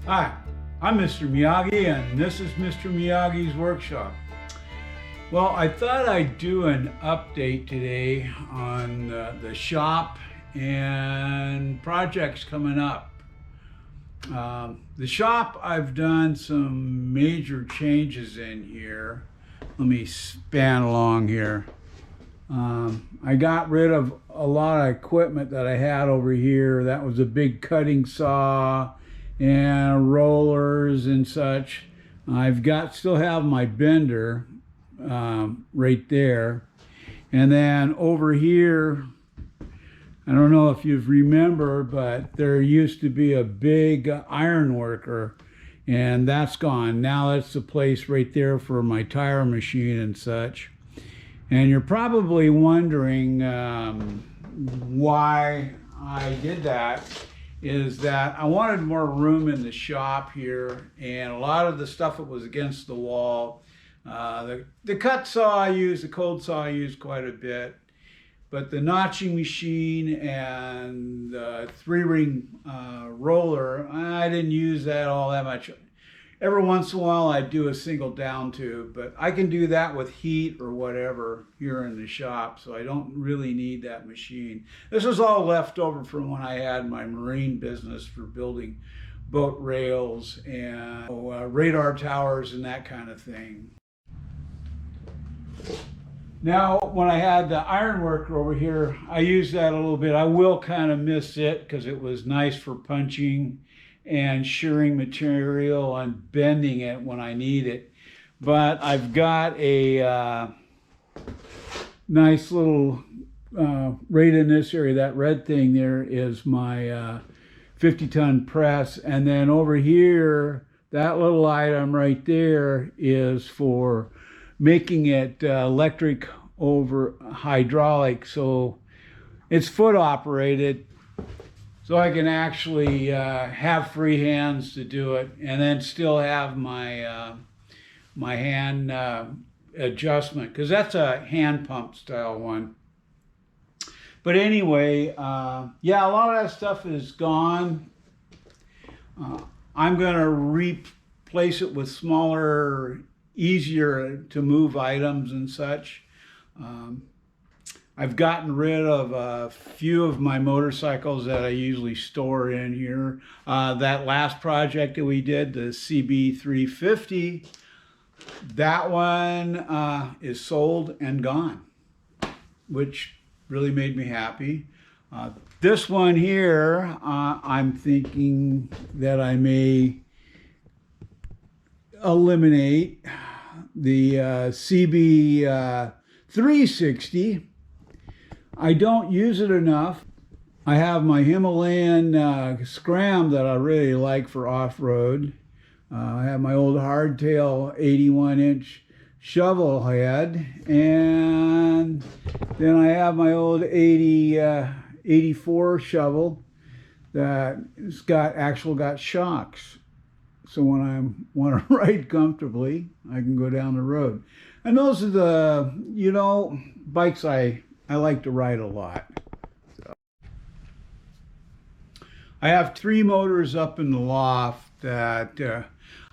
Hi, I'm Mr. Miyagi, and this is Mr. Miyagi's Workshop. Well, I thought I'd do an update today on the shop and projects coming up. The shop, I've done some major changes in here. Let me span along here. I got rid of a lot of equipment that I had over here. That was a big cutting saw and rollers and such. Still have my bender right there. And then over here, I don't know if you remember, but there used to be a big iron worker, and that's gone. Now that's the place right there for my tire machine and such. And you're probably wondering why I did that. Is that I wanted more room in the shop here, and a lot of the stuff that was against the wall. The cut saw I used, the cold saw I used quite a bit, but the notching machine and the three-ring roller, I didn't use that all that much. Every once in a while I do a single down tube, but I can do that with heat or whatever here in the shop, so I don't really need that machine. This is all left over from when I had my marine business for building boat rails and radar towers and that kind of thing. Now, when I had the ironworker over here, I used that a little bit. I will kind of miss it because it was nice for punching and shearing material and bending it when I need it. But I've got a nice little, right in this area, that red thing there is my 50-ton press. And then over here, that little item right there is for making it electric over hydraulic. So it's foot operated. So I can actually have free hands to do it, and then still have my my hand adjustment, because that's a hand pump style one. But anyway, yeah, a lot of that stuff is gone. I'm going to replace it with smaller, easier to move items and such. I've gotten rid of a few of my motorcycles that I usually store in here. That last project that we did, the CB350, that one is sold and gone, which really made me happy. This one here, I'm thinking that I may eliminate. The CB360. I don't use it enough. I have my Himalayan Scram that I really like for off-road. I have my old hardtail 81-inch shovel head, and then I have my old 84 shovel that's got shocks. So when I want to ride comfortably, I can go down the road. And those are the, bikes I like to ride a lot. So. I have 3 motors up in the loft that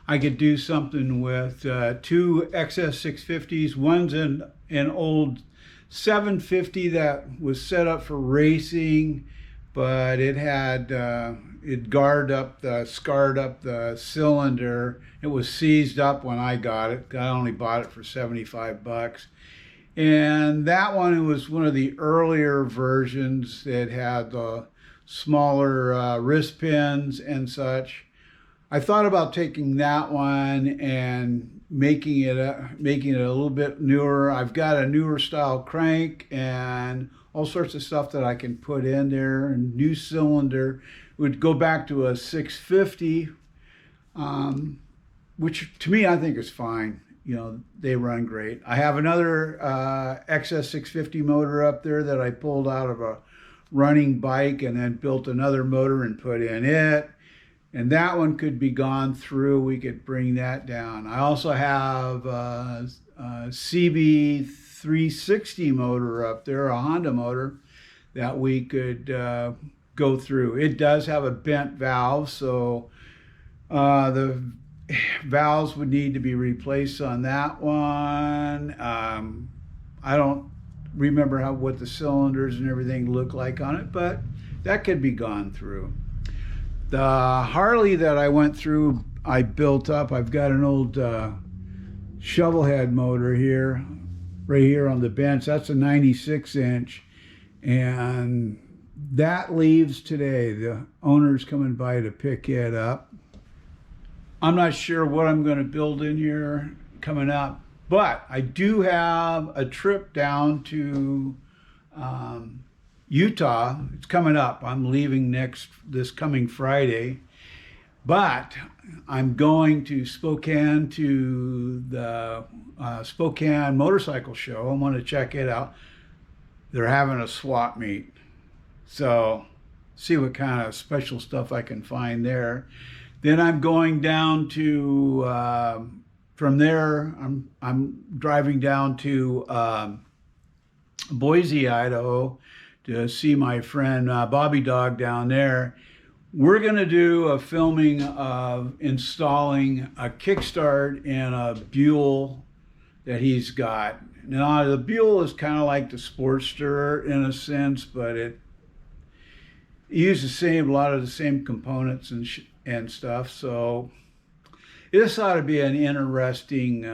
I could do something with. 2 XS650s. One's an old 750 that was set up for racing, but it had it scarred up the cylinder. It was seized up when I got it. I only bought it for $75. And that one was one of the earlier versions that had the smaller wrist pins and such. I thought about taking that one and making it a little bit newer. I've got a newer style crank and all sorts of stuff that I can put in there. And new cylinder would go back to a 650, which to me I think is fine. They run great. I have another XS650 motor up there that I pulled out of a running bike and then built another motor and put in it. And that one could be gone through. We could bring that down. I also have a CB360 motor up there, a Honda motor, that we could go through. It does have a bent valve, so The valves would need to be replaced on that one. I don't remember what the cylinders and everything look like on it, but that could be gone through. The Harley that I went through, I built up. I've got an old shovel head motor here, right here on the bench. That's a 96 inch, and that leaves today. The owner's coming by to pick it up. I'm not sure what I'm going to build in here coming up, but I do have a trip down to Utah. It's coming up. I'm leaving this coming Friday, but I'm going to Spokane to the Spokane Motorcycle Show. I want to check it out. They're having a swap meet, so see what kind of special stuff I can find there. Then I'm going down to, from there, I'm driving down to Boise, Idaho to see my friend Bobby Dog down there. We're going to do a filming of installing a kickstart and a Buell that he's got. Now, the Buell is kind of like the Sportster in a sense, but it uses a lot of the same components and stuff. So this ought to be an interesting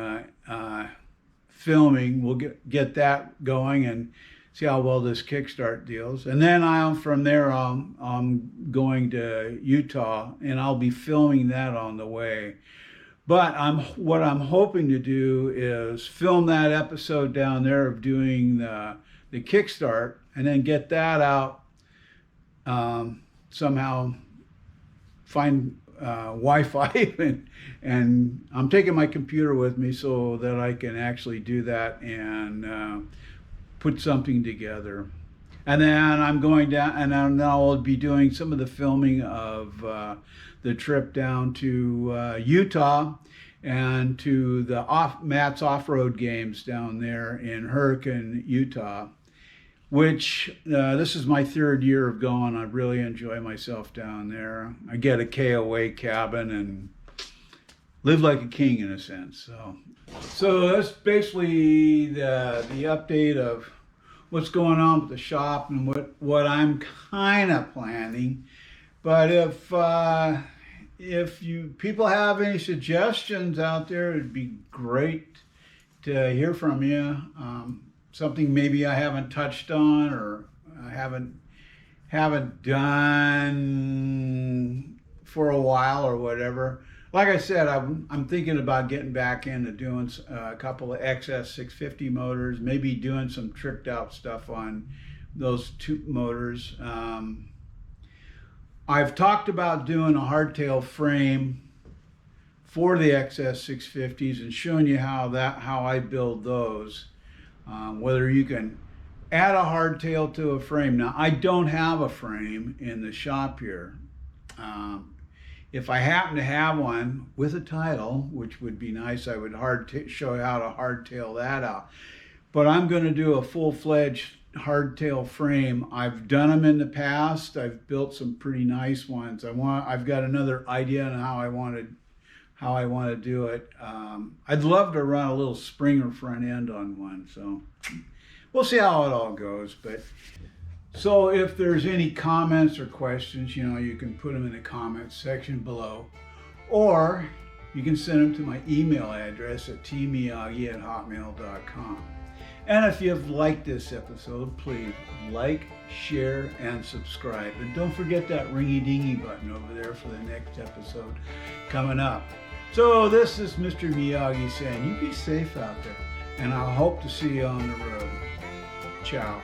filming. We'll get that going and see how well this kickstart deals. And then from there I'm going to Utah, and I'll be filming that on the way. But what I'm hoping to do is film that episode down there of doing the kickstart, and then get that out, somehow find Wi-Fi, and I'm taking my computer with me so that I can actually do that and put something together. And then I'm going down, and then I'll be doing some of the filming of the trip down to Utah and to the Matt's off-road games down there in Hurricane, Utah, which this is my third year of going. I really enjoy myself down there. I get a KOA cabin and live like a king in a sense. So that's basically the update of what's going on with the shop and what I'm kind of planning. But if you people have any suggestions out there, it'd be great to hear from you. Something maybe I haven't touched on or I haven't done for a while or whatever. Like I said, I'm thinking about getting back into doing a couple of XS650 motors, maybe doing some tricked out stuff on those two motors. I've talked about doing a hardtail frame for the XS650s and showing you how I build those. Whether you can add a hardtail to a frame. Now, I don't have a frame in the shop here. If I happen to have one with a title, which would be nice, I would show you how to hardtail that out. But I'm going to do a full-fledged hardtail frame. I've done them in the past. I've built some pretty nice ones. I've got another idea on how I want to do it. I'd love to run a little Springer front end on one, so we'll see how it all goes. But so if there's any comments or questions, you can put them in the comments section below, or you can send them to my email address at tmiyagi@hotmail.com. And if you've liked this episode, please like, share, and subscribe. And don't forget that ringy-dingy button over there for the next episode coming up. So this is Mr. Miyagi saying, you be safe out there, and I hope to see you on the road. Ciao.